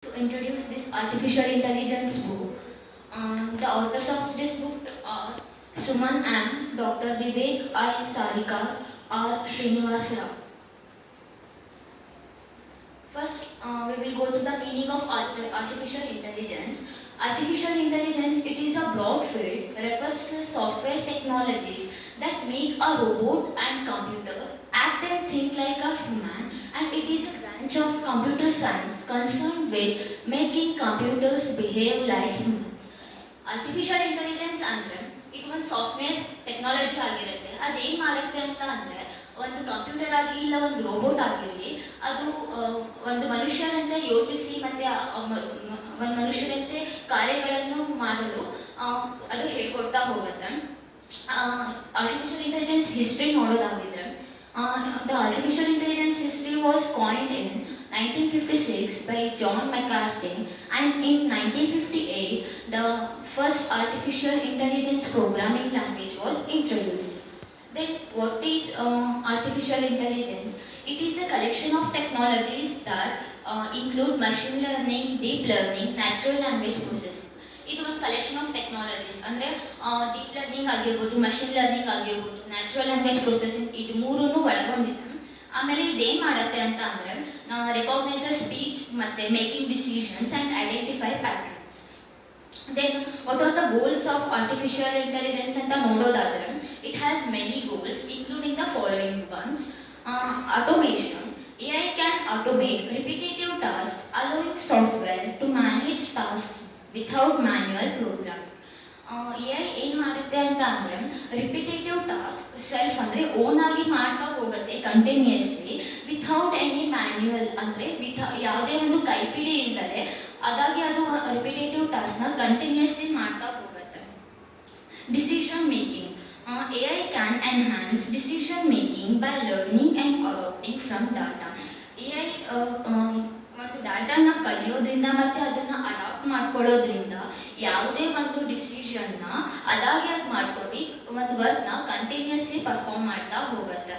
To introduce this artificial intelligence book. The authors of this book are Suman M, Dr. Vivek I. Sarikar, R. Srinivas Rao. First, we will go to the meaning of artificial intelligence. Artificial intelligence, it is a broad field, refers to software technologies that make a robot and computer act and think like a human, and it is a branch of computer science concerned with making computers behave like humans. Artificial intelligence ಅಂದರೆ ಇದು ಒಂದು software technology ಆಗಿರುತ್ತೆ. ಅದೇನು ಮಾಡುತ್ತೆ ಅಂತ ಅಂದರೆ ಒಂದು computer ಆಗಿ ಇಲ್ಲ ಒಂದು ರೋಬೋಟ್ ಆಗಿರಲಿ, ಅದು ಒಂದು ಮನುಷ್ಯರಂತೆ ಯೋಚಿಸಿ ಮತ್ತು ಒಂದು ಮನುಷ್ಯರಂತೆ ಕಾರ್ಯಗಳನ್ನು ಮಾಡಲು ಅದು ಹೇಳ್ಕೊಡ್ತಾ ಹೋಗುತ್ತೆ. ಆರ್ಟಿಫಿಷಿಯಲ್ ಇಂಟೆಲಿಜೆನ್ಸ್ ಹಿಸ್ಟ್ರಿ ನೋಡೋದಾಗಿದ್ರೆ, the artificial intelligence history was coined in 1956 by John McCarthy, and in 1958 the first artificial intelligence programming language was introduced. Then what is artificial intelligence? It is a collection of technologies that include machine learning, deep learning, natural language processing. ಇದು ಒಂದು collection of technologies ಅಂದರೆ deep learning ಆಗಿರ್ಬೋದು, machine learning ಆಗಿರ್ಬೋದು, natural language processing, ಇದು ಮೂರನ್ನು ಒಳಗೊಂಡಿದೆ. ಆಮೇಲೆ ಇದೇನು ಮಾಡುತ್ತೆ ಅಂತ ಅಂದರೆ ರೆಕಾಗ್ನೈಸ್ ಸ್ಪೀಚ್ ಮತ್ತು making decisions and identify patterns. Then what are the goals of artificial intelligence ಅಂತ ನೋಡೋದಾದರೆ, it has many goals including the following ones. Automation. AI can automate repetitive tasks, allowing software to manage tasks without manual programming. AI ಏನು ಮಾಡುತ್ತೆ ಅಂತ ಅಂದರೆ repetitive task self ಅಂದರೆ own ಆಗಿ ಮಾಡ್ತಾ ಹೋಗುತ್ತೆ ಕಂಟಿನ್ಯೂಯಸ್ಲಿ, ವಿಥೌಟ್ ಎನಿ ಮ್ಯಾನ್ಯುಯಲ್ ಅಂದರೆ ಯಾವುದೇ ಒಂದು ಕೈಪಿಡಿ ಇಲ್ಲದೆ ಅದಾಗಿ ಅದು ರಿಪಿಟೇಟಿವ್ ಟಾಸ್ಕ್ನ ಕಂಟಿನ್ಯೂಯಸ್ಲಿ ಮಾಡ್ತಾ ಹೋಗುತ್ತೆ. Decision making. AI can enhance decision making by learning and adopting from data. AI ಮತ್ತು ಡಾಟಾನ ಕಲಿಯೋದ್ರಿಂದ ಮತ್ತು ಅದನ್ನು ಅಡಾಪ್ಟ್ ಮಾಡ್ಕೊಳ್ಳೋದ್ರಿಂದ ಯಾವುದೇ ಒಂದು ಡಿಸಿಷನ್ನ ಅದಾಗಿ ಅದು ಮಾಡ್ಕೊಂಡು ಒಂದು ವರ್ಕ್ನ ಕಂಟಿನ್ಯೂಯಸ್ಲಿ ಪರ್ಫಾರ್ಮ್ ಮಾಡ್ತಾ ಹೋಗುತ್ತೆ.